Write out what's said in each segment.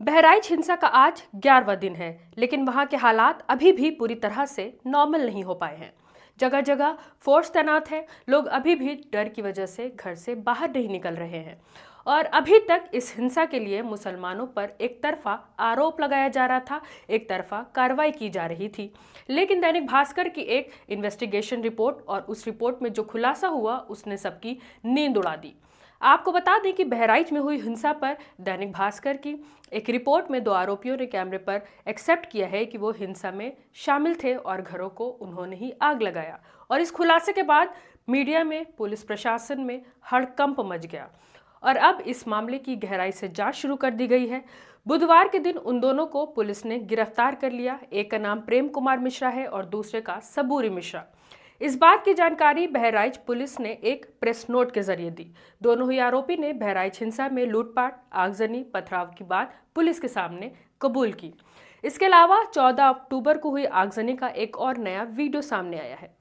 बहराइच हिंसा का आज 11वां दिन है, लेकिन वहां के हालात अभी भी पूरी तरह से नॉर्मल नहीं हो पाए हैं। जगह जगह फोर्स तैनात है, लोग अभी भी डर की वजह से घर से बाहर नहीं निकल रहे हैं। और अभी तक इस हिंसा के लिए मुसलमानों पर एक तरफा आरोप लगाया जा रहा था, एक तरफा कार्रवाई की जा रही थी। लेकिन दैनिक भास्कर की एक इन्वेस्टिगेशन रिपोर्ट और उस रिपोर्ट में जो खुलासा हुआ उसने सबकी नींद उड़ा दी। आपको बता दें कि बहराइच में हुई हिंसा पर दैनिक भास्कर की एक रिपोर्ट में 2 आरोपियों ने कैमरे पर एक्सेप्ट किया है कि वो हिंसा में शामिल थे और घरों को उन्होंने ही आग लगाया। और इस खुलासे के बाद मीडिया में, पुलिस प्रशासन में हड़कंप मच गया और अब इस मामले की गहराई से जांच शुरू कर दी गई है। बुधवार के दिन उन दोनों को पुलिस ने गिरफ्तार कर लिया। एक का नाम प्रेम कुमार मिश्रा है और दूसरे का सबूरी मिश्रा। इस बात की जानकारी बहराइच पुलिस ने एक प्रेस नोट के जरिए दी। दोनों ही आरोपी ने बहराइच हिंसा में लूटपाट, आगजनी, पथराव की बात पुलिस के सामने कबूल की। इसके अलावा 14 अक्टूबर को हुई आगजनी का एक और नया वीडियो सामने आया है।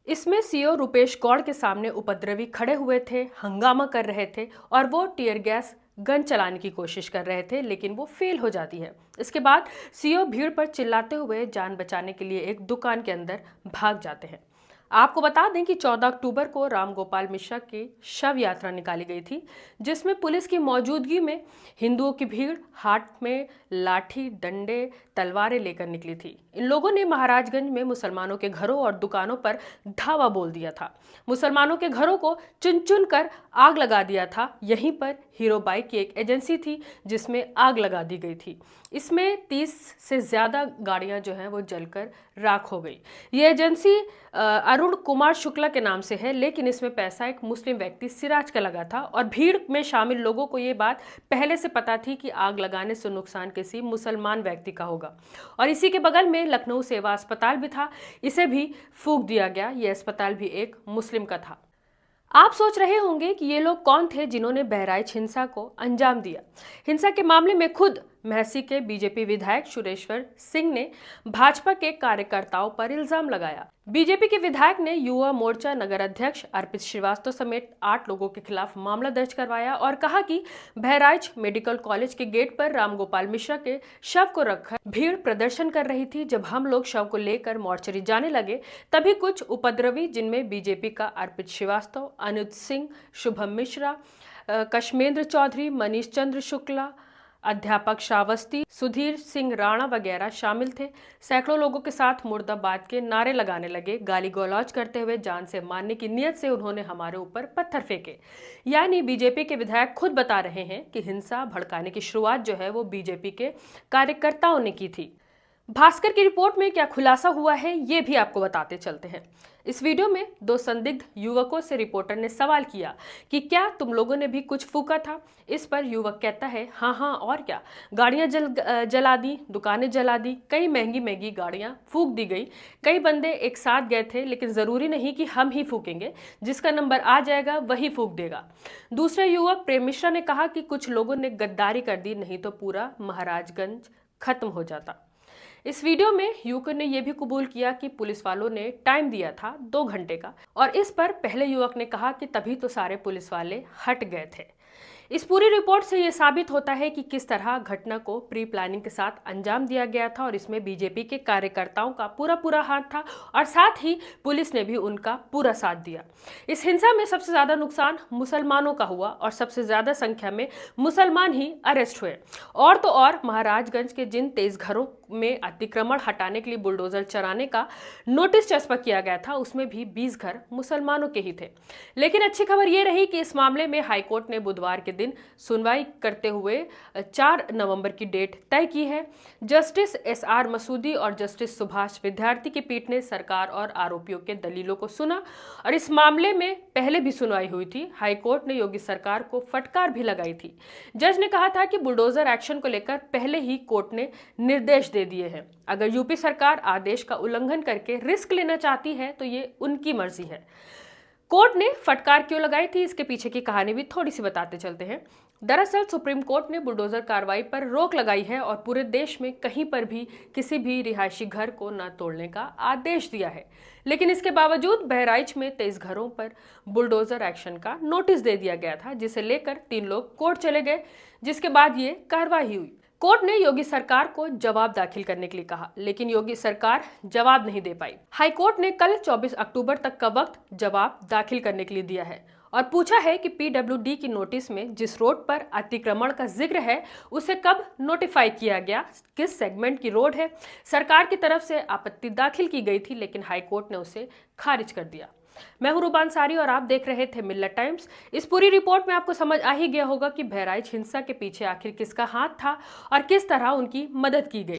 इसमें सीओ रुपेश गौड़ के सामने उपद्रवी खड़े हुए थे, हंगामा कर रहे थे और वो टीयर गैस गन चलाने की कोशिश कर रहे थे, लेकिन वो फेल हो जाती है। इसके बाद सीओ भीड़ पर चिल्लाते हुए जान बचाने के लिए एक दुकान के अंदर भाग जाते हैं। आपको बता दें कि 14 अक्टूबर को रामगोपाल मिश्रा की शव यात्रा निकाली गई थी, जिसमें पुलिस की मौजूदगी में हिंदुओं की भीड़ हाथ में लाठी, डंडे, तलवारें लेकर निकली थी। इन लोगों ने महाराजगंज में मुसलमानों के घरों और दुकानों पर धावा बोल दिया था। मुसलमानों के घरों को चुन चुन कर आग लगा दिया था। यहीं पर हीरो बाइक की एक एजेंसी थी जिसमें आग लगा दी गई थी। इसमें 30 से ज़्यादा गाड़ियां जो हैं वो जलकर राख हो गई। ये एजेंसी अरुण कुमार शुक्ला के नाम से है, लेकिन इसमें पैसा एक मुस्लिम व्यक्ति सिराज का लगा था और भीड़ में शामिल लोगों को ये बात पहले से पता थी कि आग लगाने से नुकसान किसी मुसलमान व्यक्ति का होगा। और इसी के बगल में लखनऊ सेवा अस्पताल भी था, इसे भी फूंक दिया गया। ये अस्पताल भी एक मुस्लिम का था। आप सोच रहे होंगे कि ये लोग कौन थे जिन्होंने बहराइच हिंसा को अंजाम दिया। हिंसा के मामले में खुद महसी के बीजेपी विधायक सुरेश्वर सिंह ने भाजपा के कार्यकर्ताओं पर इल्जाम लगाया। बीजेपी के विधायक ने युवा मोर्चा नगर अध्यक्ष अर्पित श्रीवास्तव समेत 8 लोगों के खिलाफ मामला दर्ज करवाया और कहा कि बहराइच मेडिकल कॉलेज के गेट पर रामगोपाल मिश्रा के शव को रखकर भीड़ प्रदर्शन कर रही थी। जब हम लोग शव को लेकर मोर्चरी जाने लगे, तभी कुछ उपद्रवी, जिनमें बीजेपी का अर्पित श्रीवास्तव, अनुज सिंह, शुभम मिश्रा, कश्मेंद्र चौधरी, मनीष चंद्र शुक्ला, अध्यापक श्रावस्ती, सुधीर सिंह राणा वगैरह शामिल थे। सैकड़ों लोगों के साथ मुर्दाबाद के नारे लगाने लगे। गाली गलौज करते हुए जान से मारने की नीयत से उन्होंने हमारे ऊपर पत्थर फेंके। यानी बीजेपी के विधायक खुद बता रहे हैं कि हिंसा भड़काने की शुरुआत जो है वो बीजेपी के कार्यकर्ताओं ने की थी। भास्कर की रिपोर्ट में क्या खुलासा हुआ है, ये भी आपको बताते चलते हैं। इस वीडियो में 2 संदिग्ध युवकों से रिपोर्टर ने सवाल किया कि क्या तुम लोगों ने भी कुछ फूका था। इस पर युवक कहता है, हाँ हाँ और क्या, गाड़ियां जला दी, दुकानें जला दी, कई महंगी महंगी गाड़ियां फूंक दी गई। कई बंदे एक साथ गए थे, लेकिन जरूरी नहीं कि हम ही फूकेंगे, जिसका नंबर आ जाएगा वही फूक देगा। दूसरे युवक प्रेम मिश्रा ने कहा कि कुछ लोगों ने गद्दारी कर दी, नहीं तो पूरा महाराजगंज खत्म हो जाता। इस वीडियो में युवक ने यह भी कबूल किया कि पुलिस वालों ने टाइम दिया था 2 घंटे का, और इस पर पहले युवक ने कहा कि तभी तो सारे पुलिस वाले हट गए थे। इस पूरी रिपोर्ट से यह साबित होता है कि किस तरह घटना को प्री प्लानिंग के साथ अंजाम दिया गया था और इसमें बीजेपी के कार्यकर्ताओं का पूरा हाथ था और साथ ही पुलिस ने भी उनका पूरा साथ दिया। इस हिंसा में सबसे ज्यादा नुकसान मुसलमानों का हुआ और सबसे ज्यादा संख्या में मुसलमान ही अरेस्ट हुए। और तो और महाराजगंज के जिन 23 घरों में अतिक्रमण हटाने के लिए बुलडोजर चलाने का नोटिस चस्पा किया गया था, उसमें भी 20 घर मुसलमानों के ही थे। लेकिन अच्छी खबर यह रही कि इस मामले में हाईकोर्ट ने बुधवार के दिन सुनवाई करते हुए 4 नवंबर की डेट तय की है। जस्टिस SR मसूदी और जस्टिस सुभाष विद्यार्थी की पीठ ने सरकार और आरोपियों के दलीलों को सुना और इस मामले में पहले भी सुनवाई हुई थी। हाईकोर्ट ने योगी सरकार को फटकार भी लगाई थी। जज ने कहा था कि बुलडोजर एक्शन को लेकर पहले ही कोर्ट ने निर्देश दे दिए हैं। अगर यूपी सरकार आदेश का उल्लंघन करके रिस्क लेना चाहती है तो ये उनकी मर्जी है। कोर्ट ने फटकार क्यों लगाई थी, इसके पीछे की कहानी भी थोड़ी सी बताते चलते हैं। दरअसल सुप्रीम कोर्ट ने बुलडोजर कार्रवाई पर रोक लगाई है और पूरे देश में कहीं पर भी किसी भी रिहायशी घर को न तोड़ने का आदेश दिया है। लेकिन इसके बावजूद बहराइच में 23 घरों पर बुलडोजर एक्शन का नोटिस दे दिया गया था, जिसे लेकर 3 लोग कोर्ट चले गए, जिसके बाद ये कार्रवाई हुई। कोर्ट ने योगी सरकार को जवाब दाखिल करने के लिए कहा, लेकिन योगी सरकार जवाब नहीं दे पाई। हाई कोर्ट ने कल 24 अक्टूबर तक का वक्त जवाब दाखिल करने के लिए दिया है और पूछा है कि पीडब्ल्यूडी की नोटिस में जिस रोड पर अतिक्रमण का जिक्र है उसे कब नोटिफाई किया गया, किस सेगमेंट की रोड है। सरकार की तरफ से आपत्ति दाखिल की गई थी, लेकिन हाई कोर्ट ने उसे खारिज कर दिया। मैं हूं रूबा अंसारी और आप देख रहे थे मिल्लत टाइम्स। इस पूरी रिपोर्ट में आपको समझ आ ही गया होगा कि बहराइच हिंसा के पीछे आखिर किसका हाथ था और किस तरह उनकी मदद की गई।